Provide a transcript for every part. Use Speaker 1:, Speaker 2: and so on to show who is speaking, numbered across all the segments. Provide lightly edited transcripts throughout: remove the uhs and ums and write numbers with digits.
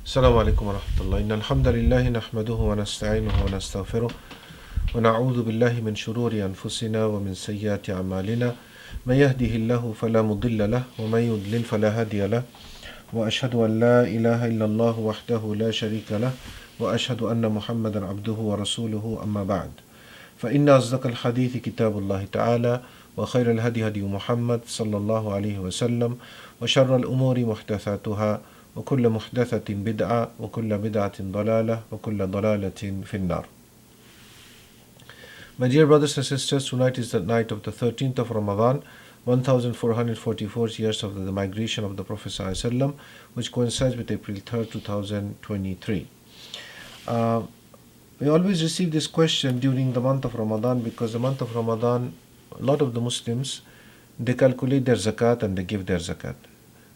Speaker 1: السلام عليكم ورحمة الله. إن الحمد لله نحمده ونستعينه ونستغفره ونعوذ بالله من شرور أنفسنا ومن سيئات أعمالنا. من يهده الله فلا مضل له ومن يضلل فلا هادي له وأشهد أن لا إله إلا الله وحده لا شريك له وأشهد أن محمدا عبده ورسوله. أما بعد، فإن أصدق الحديث كتاب الله تعالى وخير الهدي هدي محمد صلى الله عليه وسلم وشر الأمور محدثاتها وكل محدثة بدعة وكل بدعة ضلالة وكل ضلالة في النار. My dear brothers and sisters, tonight is the night of the 13th of Ramadan, 1444 years of the migration of the Prophet ﷺ, which coincides with April 3rd, 2023. We always receive this question during the month of Ramadan, because the month of Ramadan, a lot of the Muslims, they calculate their zakat and they give their zakat.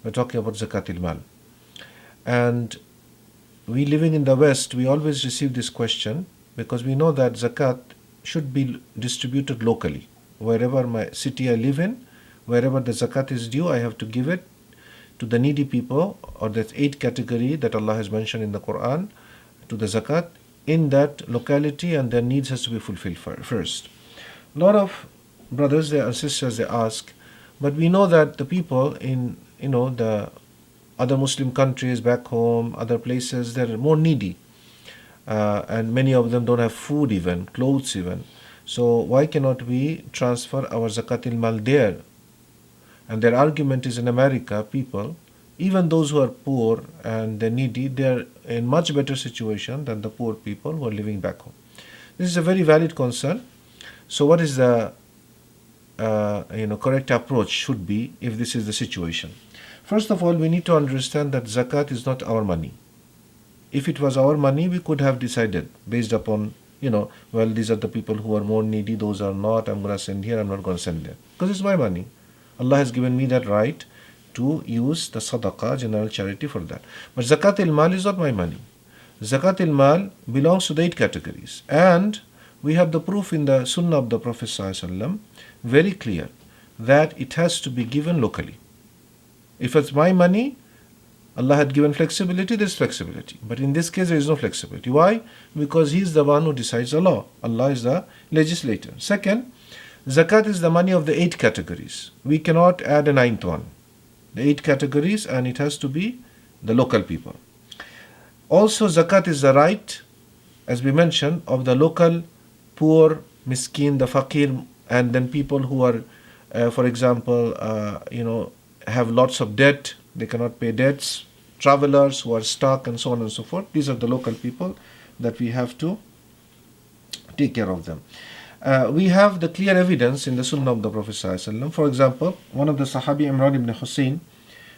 Speaker 1: We're talking about zakat al-mal. And we living in the West, we always receive this question because we know that zakat should be distributed locally. Wherever my city I live in, wherever the zakat is due, I have to give it to the needy people, or that 8 category that Allah has mentioned in the Quran, to the zakat in that locality, and their needs has to be fulfilled first. A lot of brothers and sisters, they ask, but we know that the people in the other Muslim countries back home, other places, they're more needy. And many of them don't have food even, clothes even. So why cannot we transfer our zakat al-mal there? And their argument is, in America, people, even those who are poor and they're needy, they're in much better situation than the poor people who are living back home. This is a very valid concern. So what is the correct approach should be if this is the situation? First of all, we need to understand that zakat is not our money. If it was our money, we could have decided based upon, these are the people who are more needy, those are not, I'm going to send here, I'm not going to send there. Because it's my money. Allah has given me that right to use the sadaqah, general charity, for that. But zakat al-mal is not my money. Zakat al-mal belongs to the 8 categories. And we have the proof in the sunnah of the Prophet ﷺ, very clear, that it has to be given locally. If it's my money, Allah had given flexibility, there's flexibility. But in this case, there is no flexibility. Why? Because He is the one who decides the law. Allah is the legislator. Second, zakat is the money of the 8 categories. We cannot add a 9th one. The 8 categories, and it has to be the local people. Also, zakat is the right, as we mentioned, of the local poor, miskin, the faqir, and then people who are, for example, have lots of debt, they cannot pay debts, travelers who are stuck, and so on and so forth. These are the local people that we have to take care of them. We have the clear evidence in the Sunnah of the Prophet ﷺ. For example, one of the Sahabi, Imran ibn Hussein,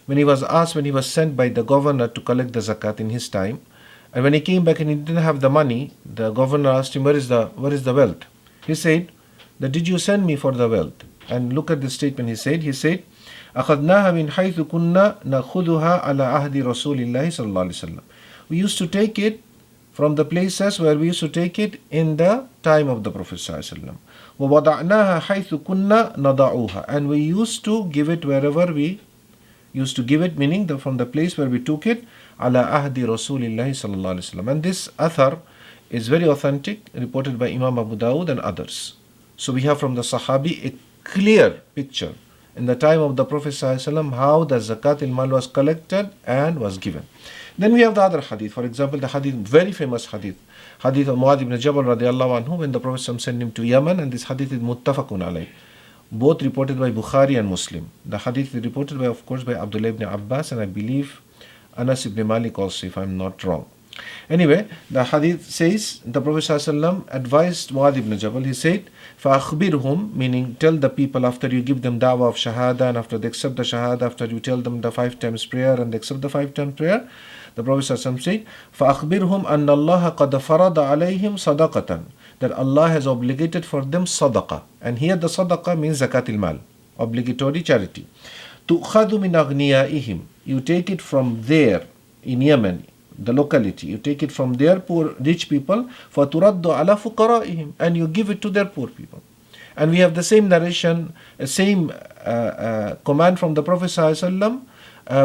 Speaker 1: when he was sent by the governor to collect the zakat in his time, and when he came back and he didn't have the money, the governor asked him, where is the wealth? He said, did you send me for the wealth? And look at the statement he said. أخذناها من حيث كنا نأخذها على عهد رسول الله صلى الله عليه وسلم. We used to take it from the places where we used to take it in the time of the Prophet صلى الله عليه وسلم. ووضعناها حيث كنا نضعوها. And we used to give it wherever we used to give it, meaning from the place where we took it, على عهد رسول الله صلى الله عليه وسلم. And this athar is very authentic, reported by Imam Abu Dawud and others. So we have from the Sahabi a clear picture in the time of the Prophet ﷺ how the zakat al-mal was collected and was given. Then we have the other hadith. For example, the hadith, very famous hadith of Mu'adh ibn Jabal radiallahu anhu, when the Prophet ﷺ sent him to Yemen, and this hadith is muttafaqun alayhi, both reported by Bukhari and Muslim. The hadith is reported by, of course, by Abdullah ibn Abbas, and I believe Anas ibn Malik also, if I'm not wrong. Anyway, the hadith says, the Prophet ﷺ advised Mu'adh ibn Jabal, he said, فَأَخْبِرْهُمْ, meaning tell the people after you give them da'wah of shahada, and after they accept the shahada, after you tell them the 5 times prayer and they accept the 5 times prayer, the Prophet ﷺ said, فَأَخْبِرْهُمْ أَنَّ اللَّهَ قَدْ فَرَضَ عَلَيْهِمْ صَدَقَةً, that Allah has obligated for them sadaqah. And here the sadaqah means zakat al-mal, obligatory charity. تُؤْخَذُ مِنْ أَغْنِيَائِهِمْ, you take it from there, in Yemen, the locality, you take it from their poor rich people, فَتُرَدُّ عَلَى فُقَرَائِهِمْ, and you give it to their poor people. And we have the same narration, same command from the Prophet ﷺ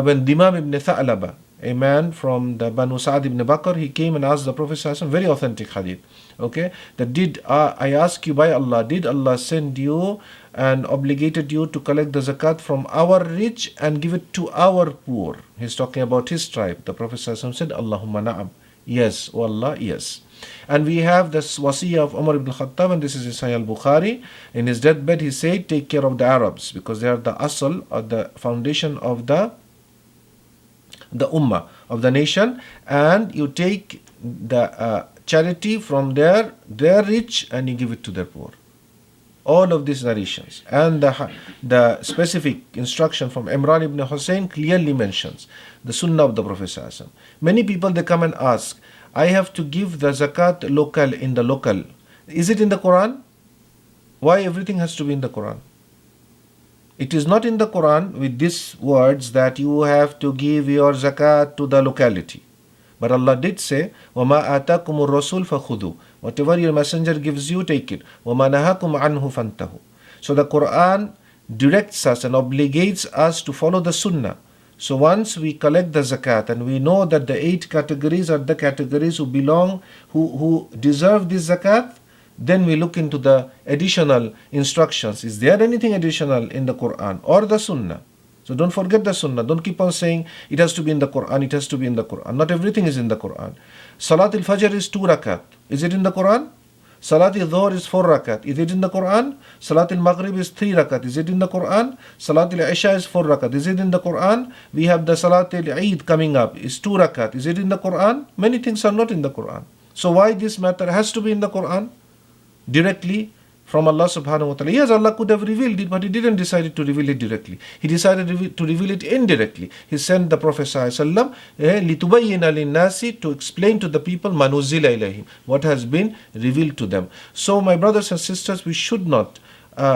Speaker 1: when Dimam ibn Tha'laba, a man from the Banu Sa'd ibn Bakr, he came and asked the Prophet ﷺ, very authentic hadith, okay, that did I ask you by Allah, did Allah send you and obligated you to collect the zakat from our rich and give it to our poor? He's talking about his tribe. The Prophet ﷺ said, Allahumma na'am. Yes, O Allah, yes. And we have this wasiyah of Umar ibn Khattab, and this is in Sahih al-Bukhari. In his deathbed, he said, take care of the Arabs, because they are the asl, or the foundation of the ummah, of the nation, and you take the charity from their rich and you give it to their poor. All of these narrations and the specific instruction from Imran ibn Hussein clearly mentions the sunnah of the Prophet ﷺ. Many people, they come and ask, I have to give the zakat local, in the local. Is it in the Quran? Why everything has to be in the Quran? It is not in the Quran with these words that you have to give your zakat to the locality. But Allah did say, وَمَا آتَاكُمُ الرَّسُولُ فَخُذُوا. Whatever your messenger gives you, take it. وَمَا نَهَاكُمْ عَنْهُ فَانْتَهُ. So the Quran directs us and obligates us to follow the sunnah. So once we collect the zakat and we know that the 8 categories are the categories who belong, who deserve this zakat, then we look into the additional instructions. Is there anything additional in the Quran or the sunnah? So don't forget the sunnah. Don't keep on saying it has to be in the Quran, it has to be in the Quran. Not everything is in the Quran. Salat al-Fajr is 2 rakat. Is it in the Quran? Salat al-Dhuhr is 4 rakat. Is it in the Quran? Salat al-Maghrib is 3 rakat. Is it in the Quran? Salat al-Isha is 4 rakat. Is it in the Quran? We have the Salat al-Eid coming up. Is 2 rakat. Is it in the Quran? Many things are not in the Quran. So why this matter has to be in the Quran? Directly from Allah subhanahu wa ta'ala. Yes, Allah could have revealed it, but He didn't decide to reveal it directly. He decided to reveal it indirectly. He sent the Prophet sallallahu alaihi wasallam لِتُبَيِّنَ لِلنَّاسِ, to explain to the people مَا نُزِّلَ إِلَيْهِمْ, what has been revealed to them. So my brothers and sisters, we should not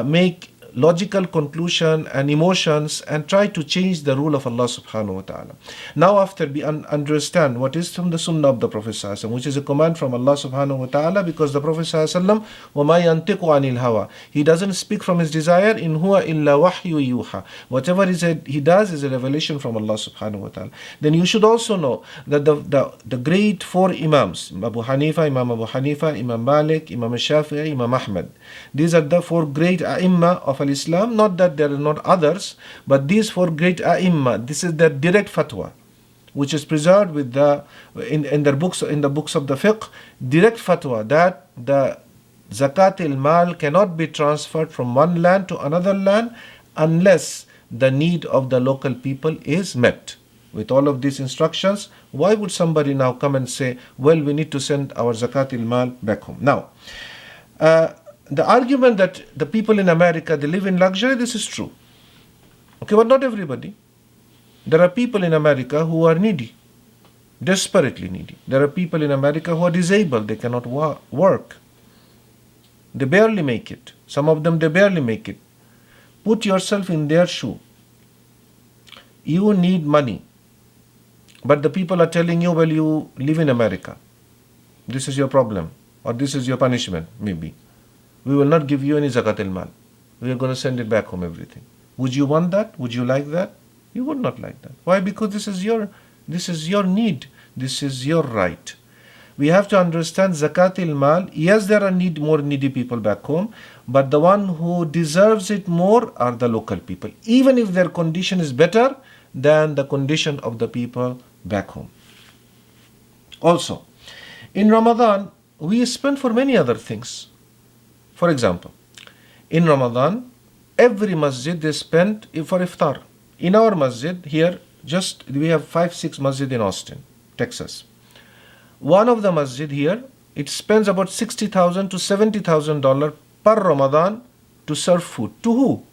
Speaker 1: make logical conclusion and emotions and try to change the rule of Allah subhanahu wa ta'ala. Now after we understand what is from the sunnah of the Prophet sallallahu alaihi wasallam, which is a command from Allah subhanahu wa ta'ala, because the Prophet sallallahu alaihi wasallam, وَمَا يَنْتِقُ عَنِ الْهَوَى, he doesn't speak from his desire, in huwa illa wahyu yuha, whatever he does is a revelation from Allah subhanahu wa ta'ala. Then you should also know that the great 4 imams, Imam Abu Hanifa, Imam Malik, Imam Shafi'i, Imam Ahmad, these are the 4 great ai*imma of al-Islam. Not that there are not others, but these 4 great ai*imma, this is their direct fatwa, which is preserved with in the books of the fiqh, direct fatwa that the zakat al-mal cannot be transferred from one land to another land unless the need of the local people is met. With all of these instructions, why would somebody now come and say, well, we need to send our zakat al-mal back home? Now, the argument that the people in America, they live in luxury, this is true. Okay, but not everybody. There are people in America who are needy, desperately needy. There are people in America who are disabled, they cannot work. They barely make it. Some of them, they barely make it. Put yourself in their shoe. You need money, but the people are telling you, well, you live in America. This is your problem, or this is your punishment, maybe. We will not give you any zakat al-mal. We are going to send it back home, everything. Would you want that? Would you like that? You would not like that. Why? Because this is your need. This is your right. We have to understand zakat al-mal. Yes, there are more needy people back home, but the one who deserves it more are the local people, even if their condition is better than the condition of the people back home. Also, in Ramadan, we spend for many other things. For example, in Ramadan, every masjid they spend for iftar. In our masjid here, we have 5-6 masjid in Austin, Texas. One of the masjid here, it spends about $60,000 to $70,000 per Ramadan to serve food. To who?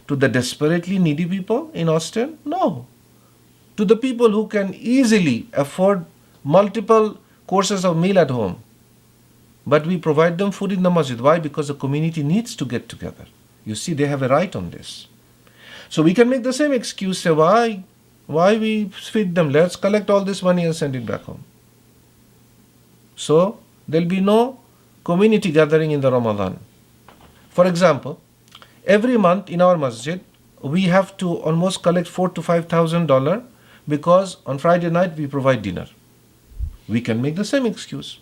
Speaker 1: To the desperately needy people in Austin? No. To the people who can easily afford multiple courses of meal at home. But we provide them food in the masjid. Why? Because the community needs to get together. You see, they have a right on this. So we can make the same excuse, say, why we feed them? Let's collect all this money and send it back home. So there'll be no community gathering in the Ramadan. For example, every month in our masjid, we have to almost collect $4,000 to $5,000 because on Friday night we provide dinner. We can make the same excuse.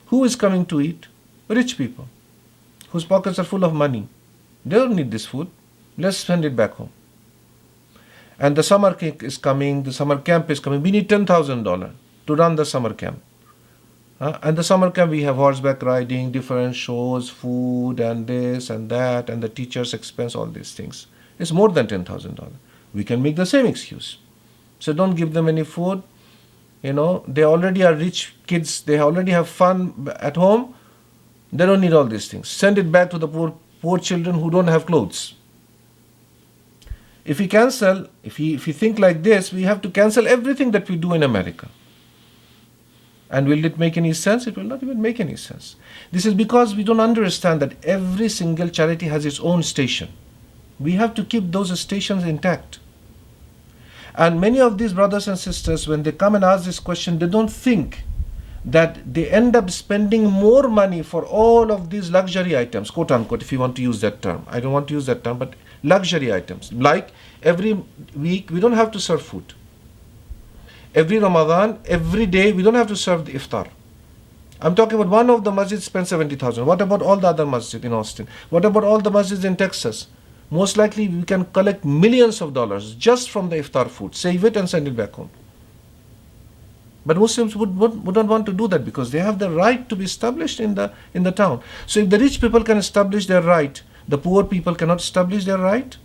Speaker 1: Who is coming to eat? Rich people, whose pockets are full of money. They don't need this food. Let's send it back home. And the summer camp is coming, the summer camp is coming. We need $10,000 to run the summer camp. And the summer camp, we have horseback riding, different shows, food, and this and that, and the teacher's expense, all these things. It's more than $10,000. We can make the same excuse. So don't give them any food. They already are rich kids. They already have fun at home. They don't need all these things. Send it back to the poor children who don't have clothes. If we cancel, if we think like this, we have to cancel everything that we do in America. And will it make any sense? It will not even make any sense. This is because we don't understand that every single charity has its own station. We have to keep those stations intact. And many of these brothers and sisters, when they come and ask this question, they don't think that they end up spending more money for all of these luxury items, quote unquote, if you want to use that term. I don't want to use that term, but luxury items. Like every week, we don't have to serve food. Every Ramadan, every day, we don't have to serve the iftar. I'm talking about one of the masjids spends 70,000. What about all the other masjids in Austin? What about all the masjids in Texas? Most likely, we can collect millions of dollars just from the iftar food. Save it and send it back home. But Muslims wouldn't want to do that because they have the right to be established in the town. So if the rich people can establish their right, the poor people cannot establish their right?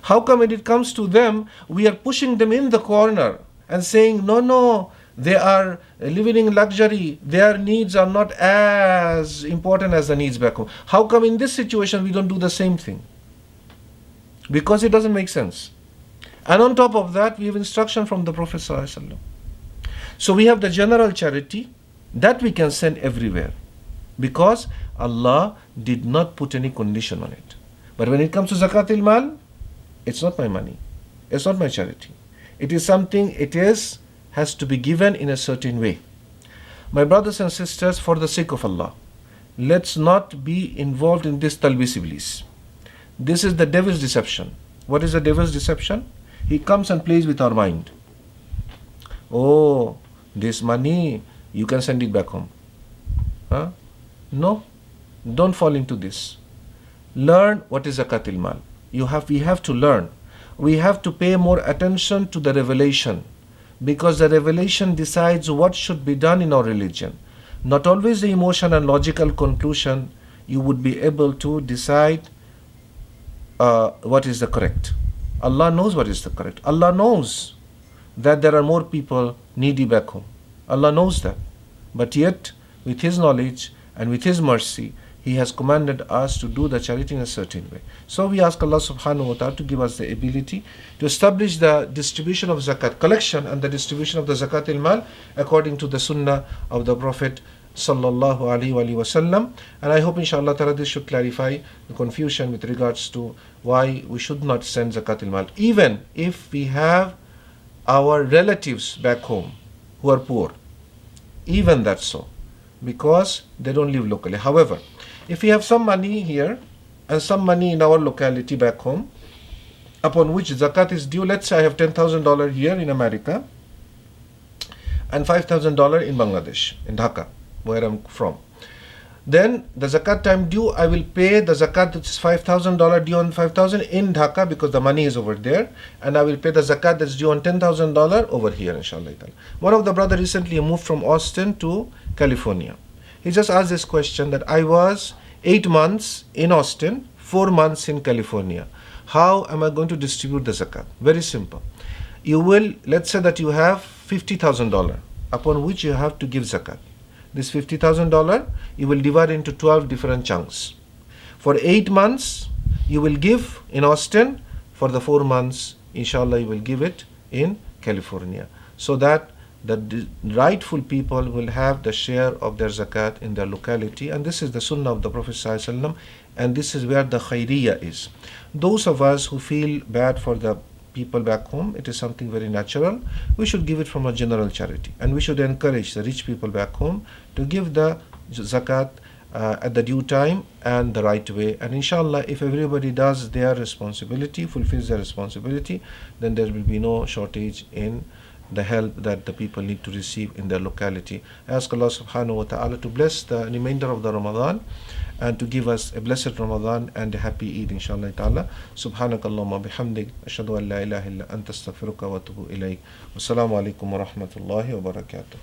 Speaker 1: How come when it comes to them, we are pushing them in the corner and saying, no, they are living in luxury. Their needs are not as important as the needs back home. How come in this situation we don't do the same thing? Because it doesn't make sense. And on top of that, we have instruction from the Prophet ﷺ. So we have the general charity that we can send everywhere because Allah did not put any condition on it. But when it comes to Zakat al-Mal, it's not my money. It's not my charity. It is something, has to be given in a certain way. My brothers and sisters, for the sake of Allah, let's not be involved in this talbis iblis. This is the devil's deception. What is the devil's deception? He comes and plays with our mind. Oh, this money, you can send it back home. No, don't fall into this. Learn what is Zakat al-Mal. We have to learn. We have to pay more attention to the revelation because the revelation decides what should be done in our religion. Not always the emotion and logical conclusion you would be able to decide what is the correct. Allah knows what is the correct. Allah knows that there are more people needy back home. Allah knows that. But yet, with His knowledge and with His mercy, He has commanded us to do the charity in a certain way. So we ask Allah subhanahu wa ta'ala to give us the ability to establish the distribution of zakat, collection and the distribution of the zakat al-mal according to the sunnah of the Prophet sallallaahu alayhi wa sallam. And I hope inshallah ta'ala this should clarify the confusion with regards to why we should not send zakat al-mal. Even if we have our relatives back home who are poor, even that's so, because they don't live locally. However, if we have some money here and some money in our locality back home, upon which zakat is due, let's say I have $10,000 here in America and $5,000 in Bangladesh, in Dhaka, where I'm from. Then the zakat time due, I will pay the zakat, which is $5,000 due on $5,000 in Dhaka because the money is over there, and I will pay the zakat that's due on $10,000 over here, inshallah. One of the brother recently moved from Austin to California. He just asked this question that I was 8 months in Austin, 4 months in California. How am I going to distribute the zakat? Very simple. You will, let's say that you have $50,000 upon which you have to give zakat. This $50,000 you will divide into 12 different chunks. For 8 months you will give in Austin. For the 4 months, inshallah, you will give it in California. So that the rightful people will have the share of their zakat in their locality. And this is the sunnah of the Prophet ﷺ, and this is where the khairiyah is. Those of us who feel bad for the people back home, it is something very natural. We should give it from a general charity, and we should encourage the rich people back home to give the zakat at the due time and the right way. And inshallah, if everybody does their responsibility, fulfills their responsibility, then there will be no shortage in the help that the people need to receive in their locality. I ask Allah subhanahu wa ta'ala to bless the remainder of the Ramadan and to give us a blessed Ramadan and a happy Eid, inshallah ta'ala. Subhanakallahumma bihamdik, ashhadu an la ilaha illa anta astaghfiruka wa atubu ilayk. Wassalamu alaikum wa rahmatullahi wa barakatuh.